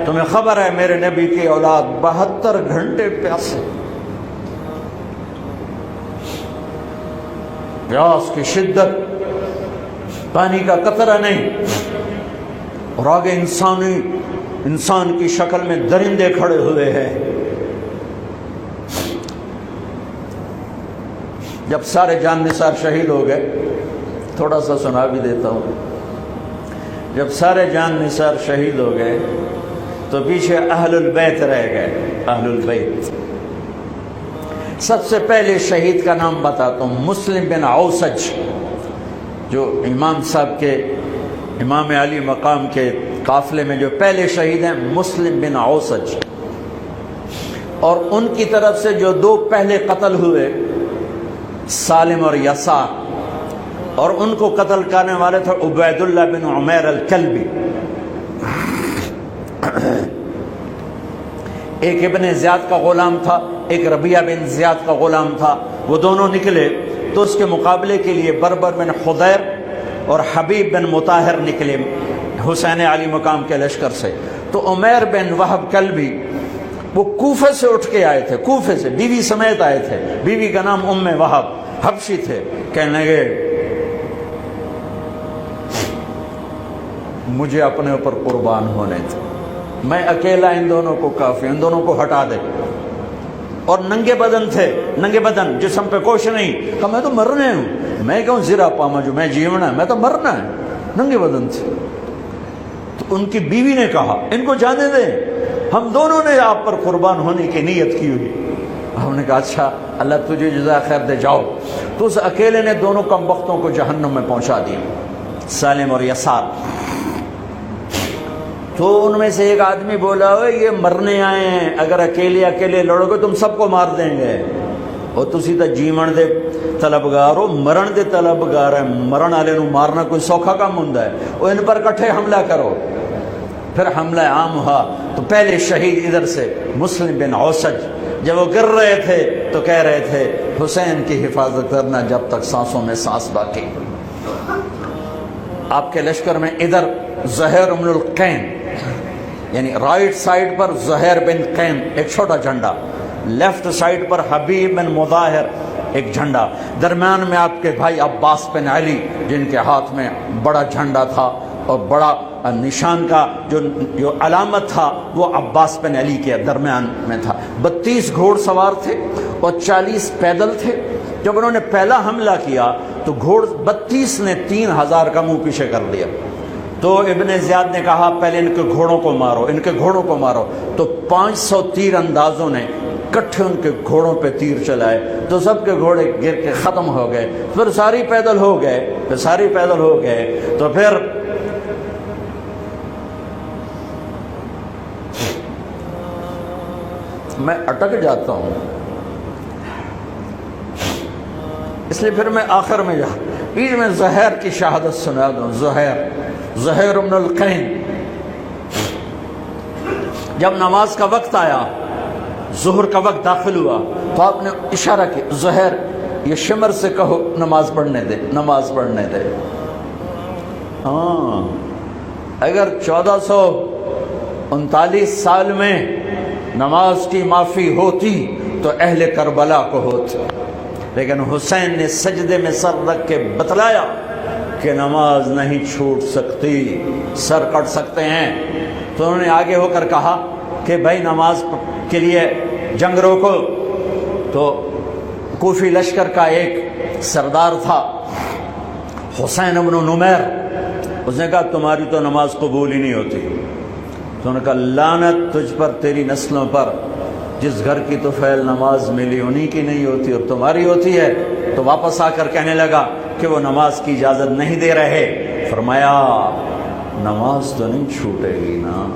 تمہیں خبر ہے میرے نبی کی اولاد 72 گھنٹے پیاسے، پیاس کی شدت، پانی کا قطرہ نہیں، اور آگے انسان کی شکل میں درندے کھڑے ہوئے ہیں۔ جب سارے جان نثار شہید ہو گئے، تھوڑا سا سنا بھی دیتا ہوں، جب سارے جان نثار شہید ہو گئے تو پیچھے اہل البیت رہ گئے۔ اہل البیت، سب سے پہلے شہید کا نام بتاتا ہوں، مسلم بن اوسج، جو امام صاحب کے، امام علی مقام کے قافلے میں جو پہلے شہید ہیں، مسلم بن اوسج۔ اور ان کی طرف سے جو 2 پہلے قتل ہوئے، سالم اور یسار، اور ان کو قتل کرنے والے تھے عبید اللہ بن عمیر الکلبی۔ ایک ابن زیاد کا غلام تھا، ایک ربیعہ بن زیاد کا غلام تھا، وہ دونوں نکلے تو اس کے مقابلے کے لیے بربر بن خدیر اور حبیب بن مطاہر نکلے حسین علی مقام کے لشکر سے۔ تو عمیر بن وہب کلبی وہ کوفے سے اٹھ کے آئے تھے، کوفے سے بیوی سمیت آئے تھے، بیوی کا نام ام وہب، حبشی تھے۔ کہنے لگے مجھے اپنے اوپر قربان ہونے تھے، میں اکیلا ان دونوں کو کافی، ان دونوں کو ہٹا دے۔ اور ننگے بدن تھے، ننگے بدن، جسم پہ کچھ نہیں۔ کہا میں تو مرنے ہوں، میں کہوں زیرا پاما جو میں جیونا ہے، میں تو مرنا ہے، ننگے بدن تھے۔ تو ان کی بیوی نے کہا ان کو جانے دیں، ہم دونوں نے آپ پر قربان ہونے کی نیت کی ہوئی۔ ہم نے کہا اچھا اللہ تجھے جزا خیر دے، جاؤ۔ تو اس اکیلے نے دونوں کم بختوں کو جہنم میں پہنچا دیا، سالم اور یسار۔ تو ان میں سے ایک آدمی بولا یہ مرنے آئے ہیں، اگر اکیلے لڑو گے تم سب کو مار دیں گے، اور تسی تو جیون دے طلبگار ہو، مرن دے طلبگار ہے، مرن والے نو مارنا کوئی سوکھا کام ہوندا ہے، وہ ان پر کٹھے حملہ کرو۔ پھر حملہ عام ہوا تو پہلے شہید ادھر سے مسلم بن اوسج، جب وہ گر رہے تھے تو کہہ رہے تھے حسین کی حفاظت کرنا جب تک سانسوں میں سانس باقی۔ آپ کے لشکر میں ادھر زہیر بن القین، یعنی رائٹ سائڈ پر زہیر بن قین ایک چھوٹا جھنڈا، لیفٹ سائڈ پر حبیب بن مظاہر ایک جھنڈا، درمیان میں آپ کے بھائی عباس بن علی جن کے ہاتھ میں بڑا جھنڈا تھا، اور بڑا نشان کا جو علامت تھا وہ عباس بن علی کے درمیان میں تھا۔ 32 گھوڑ سوار تھے اور 40 پیدل تھے۔ جب انہوں نے پہلا حملہ کیا تو 32 نے 3000 کا منہ پیچھے کر دیا۔ تو ابن زیاد نے کہا پہلے ان کے گھوڑوں کو مارو، ان کے گھوڑوں کو مارو۔ تو 500 تیر اندازوں نے کٹھے ان کے گھوڑوں پہ تیر چلائے تو سب کے گھوڑے گر کے ختم ہو گئے۔ پھر ساری پیدل ہو گئے، تو پھر میں اٹک جاتا ہوں، اس لیے پھر میں آخر میں بیچ میں زہیر کی شہادت سنا دوں۔ زہیر بن القین، جب نماز کا وقت آیا، ظہر کا وقت داخل ہوا، تو آپ نے اشارہ کیا زہیر یہ شمر سے کہو نماز پڑھنے دے۔ ہاں، اگر 1439 سال میں نماز کی معافی ہوتی تو اہل کربلا کو ہوتی، لیکن حسین نے سجدے میں سر رکھ کے بتلایا کہ نماز نہیں چھوٹ سکتی، سر کٹ سکتے ہیں۔ تو انہوں نے آگے ہو کر کہا کہ بھائی نماز کے لیے جنگ روکو۔ تو کوفی لشکر کا ایک سردار تھا حسین بن نمیر، اس نے کہا تمہاری تو نماز قبول ہی نہیں ہوتی۔ تو انہوں نے کہا لعنت تجھ پر، تیری نسلوں پر، جس گھر کی تو فعل نماز ملی انہی کی نہیں ہوتی اور تمہاری ہوتی ہے۔ تو واپس آ کر کہنے لگا کہ وہ نماز کی اجازت نہیں دے رہے۔ فرمایا نماز تو نہیں چھوٹے گی نا۔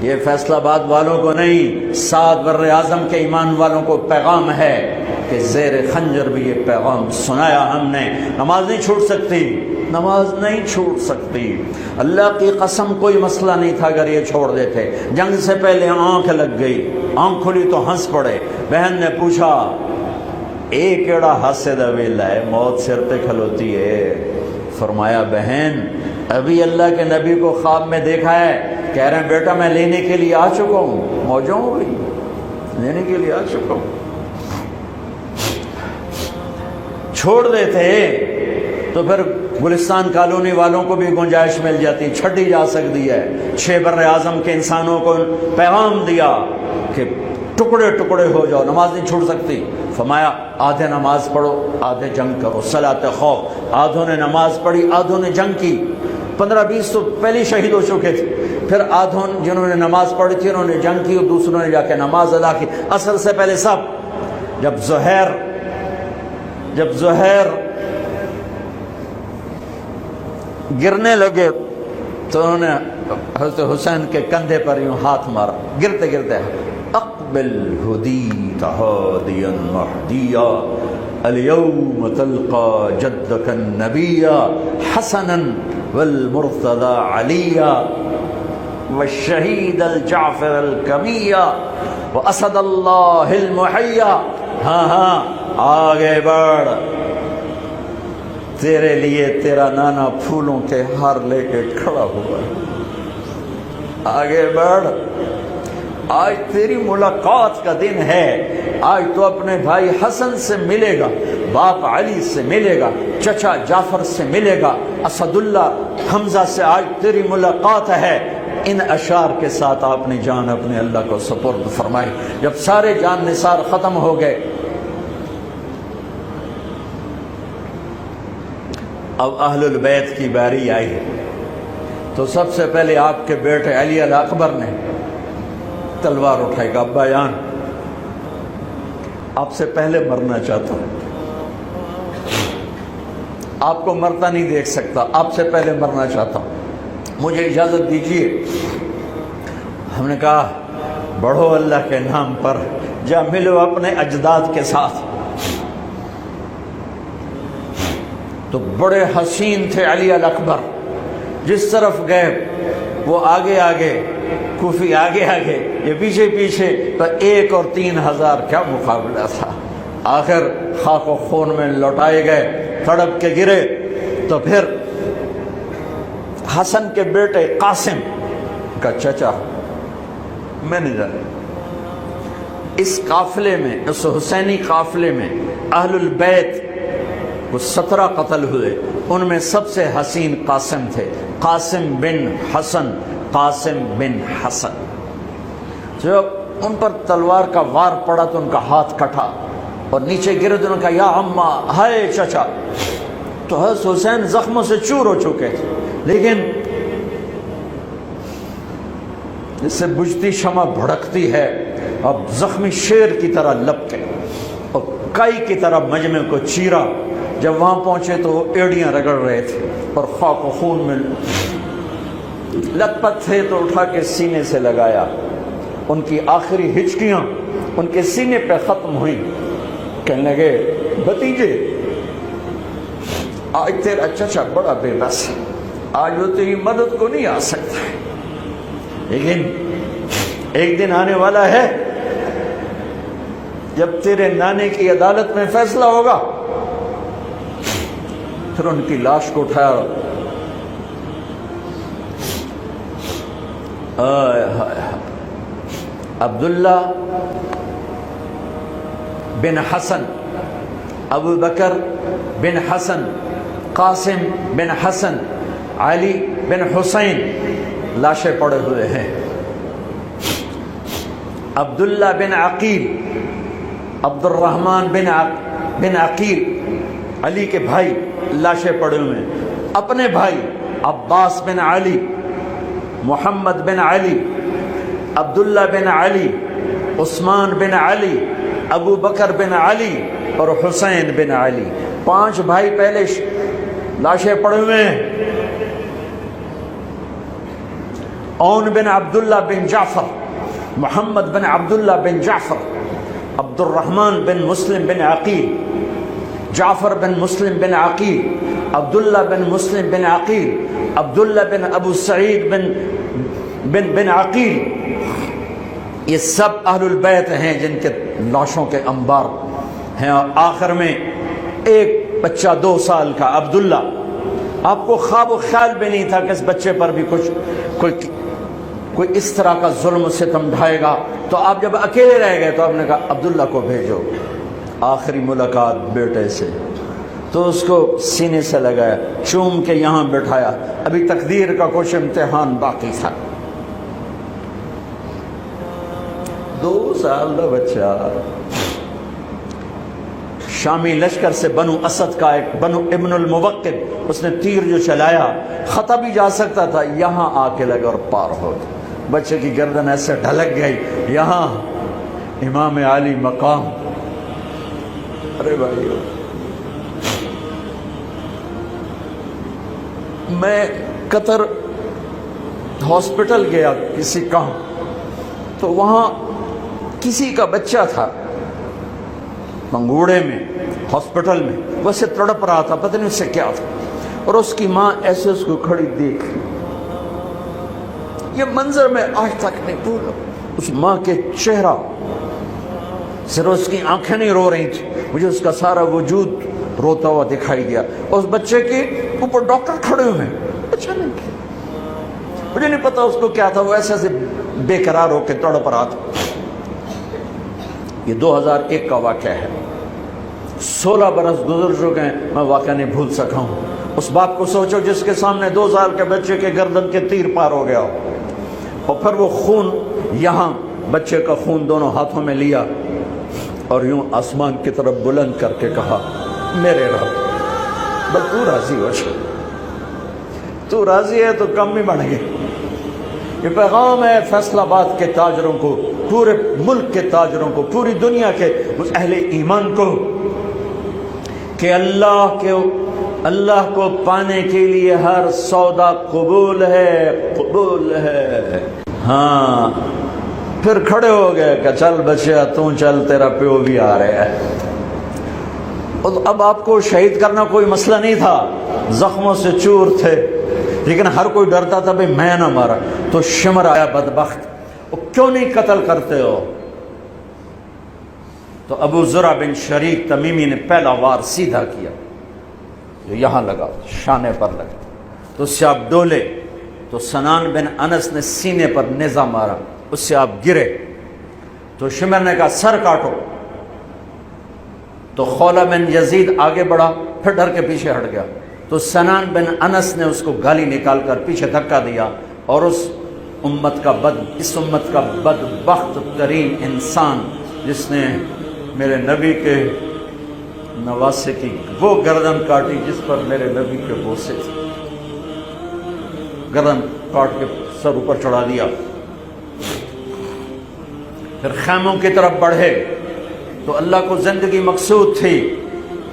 یہ فیصلہ آباد والوں کو نہیں، 7 بر اعظم کے ایمان والوں کو پیغام ہے کہ زیر خنجر بھی یہ پیغام سنایا ہم نے، نماز نہیں چھوٹ سکتی، نماز نہیں چھوٹ سکتی۔ اللہ کی قسم کوئی مسئلہ نہیں تھا اگر یہ چھوڑ دیتے۔ جنگ سے پہلے آنکھ لگ گئی، آنکھ کھلی تو ہنس پڑے۔ بہن نے پوچھا اے کیڑا ہاسے دا ویلا ہے، موت سر تے کھلوتی ہے۔ فرمایا بہن ابھی اللہ کے نبی کو خواب میں دیکھا ہے کہہ رہے ہیں بیٹا میں لینے کے لیے آ چکا ہوں، موجوں ہو گئی، لینے کے لیے آ چکا ہوں۔ چھوڑ دیتے تو پھر گلستان کالونی والوں کو بھی گنجائش مل جاتی، چھٹی جا سکتی ہے۔ 6 بر اعظم کے انسانوں کو پیغام دیا کہ ٹکڑے ٹکڑے ہو جاؤ، نماز نہیں چھوٹ سکتی۔ فرمایا آدھے نماز پڑھو آدھے جنگ کرو، صلاۃ خوف۔ آدھوں نے نماز پڑھی آدھوں نے جنگ کی، 15-20 تو پہلے شہید ہو چکے تھے، پھر آدھوں جنہوں نے نماز پڑھی تھی انہوں نے جنگ کی اور دوسروں نے جا کے نماز ادا کی۔ عصر سے پہلے سب۔ جب زہیر گرنے لگے تو انہوں نے حضرت حسین کے کندھے پر یوں ہاتھ مارا، گرتے گرتے اقبل ہدیت ہادیا مہدیا اليوم تلقى جدك النبي حسنا والمرتضى عليا والشهيد الجعفر الكمية واسد الله المحيا۔ ہاں آگے بڑھ، تیرے لیے تیرا نانا پھولوں کے ہار لے کے کھڑا ہوا، آگے بڑھ، آج تیری ملاقات کا دن ہے۔ آج تو اپنے بھائی حسن سے ملے گا، باپ علی سے ملے گا، چچا جعفر سے ملے گا، اسد اللہ حمزہ سے آج تیری ملاقات ہے۔ ان اشعار کے ساتھ آپ نے جان اپنے اللہ کو سپرد فرمائی۔ جب سارے جان نثار ختم ہو گئے، اب اہل البیت کی باری آئی ہے، تو سب سے پہلے آپ کے بیٹے علی الاکبر نے تلوار اٹھائی گا، ابا جان آپ سے پہلے مرنا چاہتا ہوں، آپ کو مرتا نہیں دیکھ سکتا، آپ سے پہلے مرنا چاہتا ہوں، مجھے اجازت دیجیے۔ ہم نے کہا بڑھو اللہ کے نام پر، جا ملو اپنے اجداد کے ساتھ۔ تو بڑے حسین تھے علی الاکبر، جس طرف گئے وہ آگے آگے، کوفی آگے آگے، یہ پیچھے پیچھے، تو 1 اور 3000 کیا مقابلہ تھا۔ آخر خاک و خون میں لوٹائے گئے، تڑپ کے گرے۔ تو پھر حسن کے بیٹے قاسم کا چچا، میں نہیں جانا، اس قافلے میں، اس حسینی قافلے میں اہل البیت وہ 17 قتل ہوئے، ان میں سب سے حسین قاسم تھے، قاسم بن حسن، قاسم بن حسن۔ جب ان پر تلوار کا وار پڑا تو ان کا ہاتھ کٹا اور نیچے گرے، تو انہوں نے کہا یا اماں، ہائے چچا۔ تو حضرت حسین زخموں سے چور ہو چکے تھے، لیکن جس سے بجھتی شمع بھڑکتی ہے، اب زخمی شیر کی طرح لپکے اور کائی کی طرح مجمع کو چیرا۔ جب وہاں پہنچے تو وہ ایڑیاں رگڑ رہے تھے اور خاک و خون میں لت پت تھے، تو اٹھا کے سینے سے لگایا، ان کی آخری ہچکیاں ان کے سینے پہ ختم ہوئیں۔ کہنے لگے بھتیجے، آج تیرا چچا بڑا بے بس، آج وہ تیری مدد کو نہیں آ سکتا، لیکن ایک دن آنے والا ہے جب تیرے نانے کی عدالت میں فیصلہ ہوگا۔ پھر ان کی لاش کو اٹھایا، عبداللہ بن حسن، ابو بکر بن حسن، قاسم بن حسن، علی بن حسین لاشیں پڑے ہوئے ہیں۔ عبداللہ بن عقیل، عبد الرحمن بن عقیل، علی کے بھائی، لاشیں پڑے ہوئے ہیں۔ اپنے بھائی عباس بن علی، محمد بن علی، عبداللہ بن علی، عثمان بن علی، ابو بکر بن علی اور حسین بن علی، 5 بھائی پہلے لاشیں پڑے ہوئے ہیں۔ اون بن عبداللہ بن جعفر، محمد بن عبداللہ بن جعفر، عبد الرحمن بن مسلم بن عقیل، جعفر بن مسلم بن عقیل، عبداللہ بن مسلم بن عقیل، عبداللہ بن ابو سعید بن عقیل، یہ سب اہل البیت ہیں جن کے لاشوں کے انبار ہیں۔ اور آخر میں ایک بچہ 2 سال کا عبداللہ، آپ کو خواب و خیال بھی نہیں تھا کہ اس بچے پر بھی کوئی کوئی اس طرح کا ظلم و ستم ڈھائے گا. تو آپ جب اکیلے رہ گئے تو آپ نے کہا عبداللہ کو بھیجو. آخری ملاقات بیٹے سے تو اس کو سینے سے لگایا, چوم کے یہاں بٹھایا. ابھی تقدیر کا کچھ امتحان باقی تھا. 2 سال کا بچہ شامی لشکر سے بنو اسد کا ایک بنو ابن الموقد, اس نے تیر جو چلایا خطا بھی جا سکتا تھا, یہاں آ کے لگا اور پار ہو گیا. بچے کی گردن ایسے ڈھلک گئی, یہاں امام علی مقام. ارے بھائیو, میں قطر ہاسپٹل گیا کسی کام, تو وہاں کسی کا بچہ تھا منگوڑے میں ہاسپٹل میں, ویسے تڑپ رہا تھا, پتہ نہیں اس سے کیا تھا, اور اس کی ماں ایسے اس کو کھڑی دیکھ. یہ منظر میں آج تک نہیں بھولا. اس ماں کے چہرہ, صرف اس کی آنکھیں نہیں رو رہی تھی, مجھے اس کا سارا وجود روتا ہوا دکھائی دیا. اس بچے کے اوپر ڈاکٹر کھڑے ہوئے ہیں, اچھا نہیں کیا, مجھے نہیں پتا اس کو کیا تھا, وہ ایسے بے قرار ہو کے تڑپ رہا تھا. یہ 2001 کا واقعہ ہے. 16 برس گزر چکے ہیں, میں واقعہ نہیں بھول سکا ہوں. اس باپ کو سوچو جس کے سامنے 2 سال کے بچے کے گردن کے تیر پار ہو گیا ہو, اور پھر وہ خون, یہاں بچے کا خون دونوں ہاتھوں میں لیا اور یوں آسمان کی طرف بلند کر کے کہا میرے رب, بس تو راضی ہو جا, تو راضی ہے تو کم ہی بڑھ گئے. یہ پیغام ہے فیصل آباد کے تاجروں کو, پورے ملک کے تاجروں کو, پوری دنیا کے اہل ایمان کو, کہ اللہ کو پانے کے لیے ہر سودا قبول ہے, قبول ہے. ہاں, پھر کھڑے ہو گئے کہ چل بچیا تو چل, تیرا پیو بھی آ رہا ہے. اور اب آپ کو شہید کرنا کوئی مسئلہ نہیں تھا, زخموں سے چور تھے, لیکن ہر کوئی ڈرتا تھا بھئی میں نہ مارا. تو شمر آیا بدبخت, وہ کیوں نہیں قتل کرتے ہو؟ تو ابو زرع بن شریک تمیمی نے پہلا وار سیدھا کیا, جو یہاں لگا, شانے پر لگا, تو اس سے آپ ڈولے. تو سنان بن انس نے سینے پر نیزہ مارا, اس سے آپ گرے. تو شمر نے کہا سر کاٹو. تو خولہ بن یزید آگے بڑھا, پھر ڈر کے پیچھے ہٹ گیا. تو سنان بن انس نے اس کو گالی نکال کر پیچھے دھکا دیا, اور اس امت کا بدبخت ترین انسان جس نے میرے نبی کے نواسے کی وہ گردن کاٹی جس پر میرے نبی کے بوسے تھے, گردن کاٹ کے سر اوپر چڑھا دیا. پھر خیموں کی طرف بڑھے. تو اللہ کو زندگی مقصود تھی,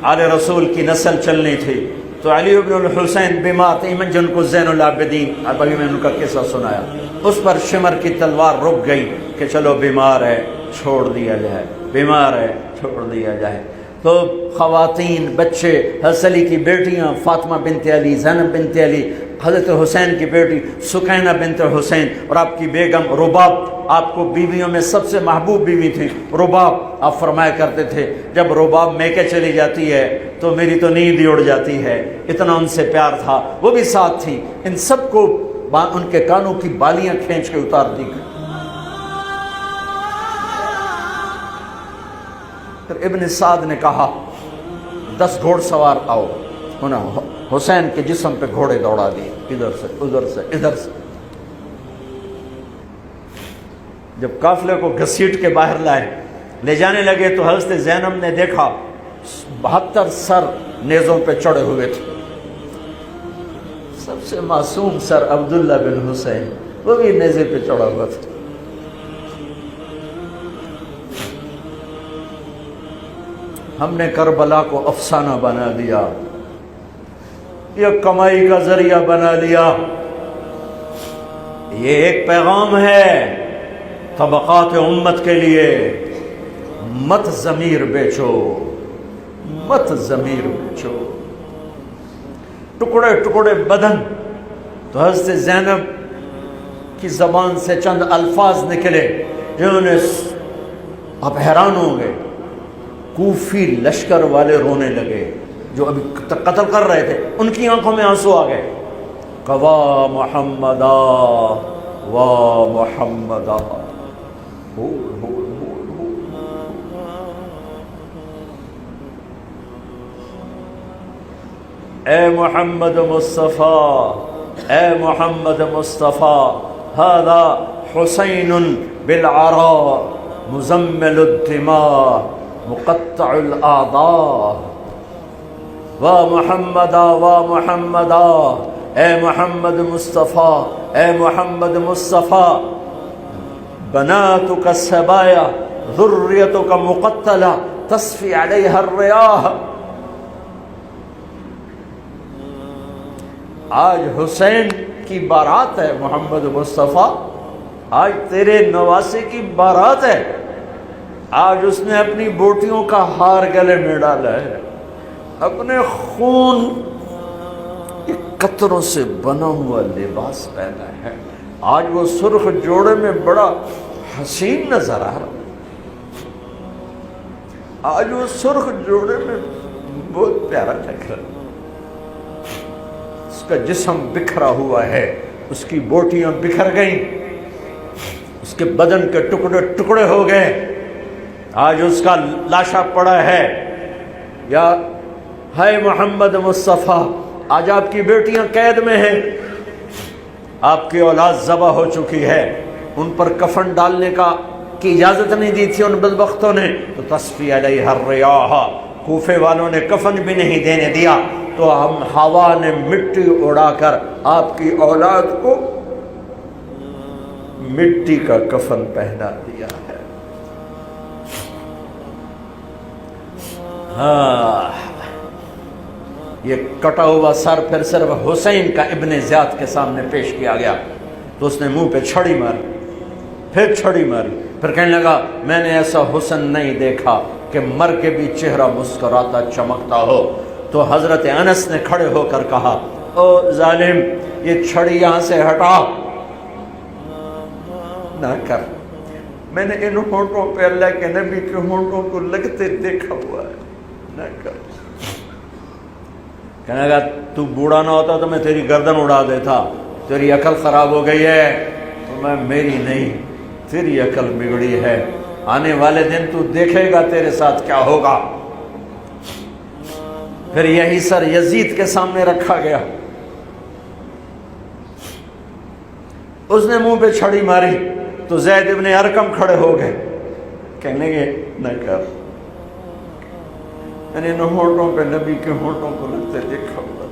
آل رسول کی نسل چلنی تھی. تو علی ابن الحسین بیمار تھے, جن کو زین العابدین, ابھی میں ان کا قصہ سنایا. اس پر شمر کی تلوار رک گئی کہ چلو بیمار ہے چھوڑ دیا جائے, بیمار ہے چھوڑ دیا جائے. تو خواتین, بچے, حضرت علی کی بیٹیاں فاطمہ بنت علی, زینب بنت علی, حضرت حسین کی بیٹی سکینہ بنت حسین, اور آپ کی بیگم رباب, آپ کو بیویوں میں سب سے محبوب بیوی تھی رباب. آپ فرمایا کرتے تھے جب رباب میکے چلی جاتی ہے تو میری تو نیند ہی اڑ جاتی ہے, اتنا ان سے پیار تھا. وہ بھی ساتھ تھی. ان سب کو ان کے کانوں کی بالیاں کھینچ کے اتار دی گئی. پھر ابن سعد نے کہا 10 گھوڑ سوار آؤ. انہوں نے حسین کے جسم پہ گھوڑے دوڑا دیے, ادھر سے ادھر سے ادھر سے. جب قافلے کو گھسیٹ کے باہر لائے, لے جانے لگے, تو حضرت زینب نے دیکھا 72 سر نیزوں پہ چڑھے ہوئے تھے. سب سے معصوم سر عبداللہ بن حسین, وہ بھی نیزے پہ چڑھا ہوا تھا. ہم نے کربلا کو افسانہ بنا دیا, یہ کمائی کا ذریعہ بنا لیا. یہ ایک پیغام ہے طبقات امت کے لیے, مت ضمیر بیچو, مت ضمیر بیچو. ٹکڑے ٹکڑے بدن. تو حضرت زینب کی زبان سے چند الفاظ نکلے جنہوں نے, آپ حیران ہوں گے, کوفی لشکر والے رونے لگے جو ابھی قتل کر رہے تھے, ان کی آنکھوں میں آنسو آ گئے. قوا محمدا واہ محمدا، اے محمد مصطفیٰ، اے محمد مصطفیٰ، هذا حسین بالعراء مزمل الدماء مقطع الاعضاء، وا محمدا وا محمدا، اے محمد مصطفیٰ، اے محمد مصطفیٰ، بناتک السبایا ذریتک مقتلہ تصفی علیہا الریاح۔ آج حسین کی بارات ہے محمد مصطفیٰ، آج تیرے نواسے کی بارات ہے، آج اس نے اپنی بوٹیوں کا ہار گلے میں ڈالا ہے، اپنے خون کے قطروں سے بنا ہوا لباس پہنا ہے، آج وہ سرخ جوڑے میں بڑا حسین نظر آ رہا، آج وہ سرخ جوڑے میں بہت پیارا لگ رہا، اس کا جسم بکھرا ہوا ہے، اس کی بوٹیاں بکھر گئیں، اس کے بدن کے ٹکڑے ٹکڑے ہو گئے، آج اس کا لاشا پڑا ہے۔ یا ہے محمد مصطفیٰ، آج آپ کی بیٹیاں قید میں ہیں، آپ کی اولاد ذبح ہو چکی ہے، ان پر کفن ڈالنے کی اجازت نہیں دی تھی ان بدبختوں نے، تو تصفی علیہ الریاح، کوفے والوں نے کفن بھی نہیں دینے دیا، تو ہم ہوا نے مٹی اڑا کر آپ کی اولاد کو مٹی کا کفن پہنا دیا ہے۔ ہاں، یہ کٹا ہوا سر پھر صرف حسین کا ابن زیاد کے سامنے پیش کیا گیا، تو اس نے منہ پہ چھڑی ماری، پھر چھڑی ماری، پھر کہنے لگا میں نے ایسا حسن نہیں دیکھا کہ مر کے بھی چہرہ مسکراتا چمکتا ہو۔ تو حضرت انس نے کھڑے ہو کر کہا او ظالم، یہ چھڑی یہاں سے ہٹا، نہ کر، میں نے ان ہونٹوں پہ اللہ کے نبی کے ہونٹوں کو لگتے دیکھا ہوا ہے، نہ کر۔ کہنے لگا تو بوڑھا نہ ہوتا تو میں تیری گردن اڑا دیتا، تیری عقل خراب ہو گئی ہے، تو میں میری نہیں تیری عقل بگڑی ہے، آنے والے دن تو دیکھے گا تیرے ساتھ کیا ہوگا۔ پھر یہی سر یزید کے سامنے رکھا گیا، اس نے منہ پہ چھڑی ماری تو زید ابن ارقم کھڑے ہو گئے، کہنے لگے نہ کر، میں نے ان ہونٹوں پہ نبی کے ہونٹوں کو لگتے دیکھا ہوا۔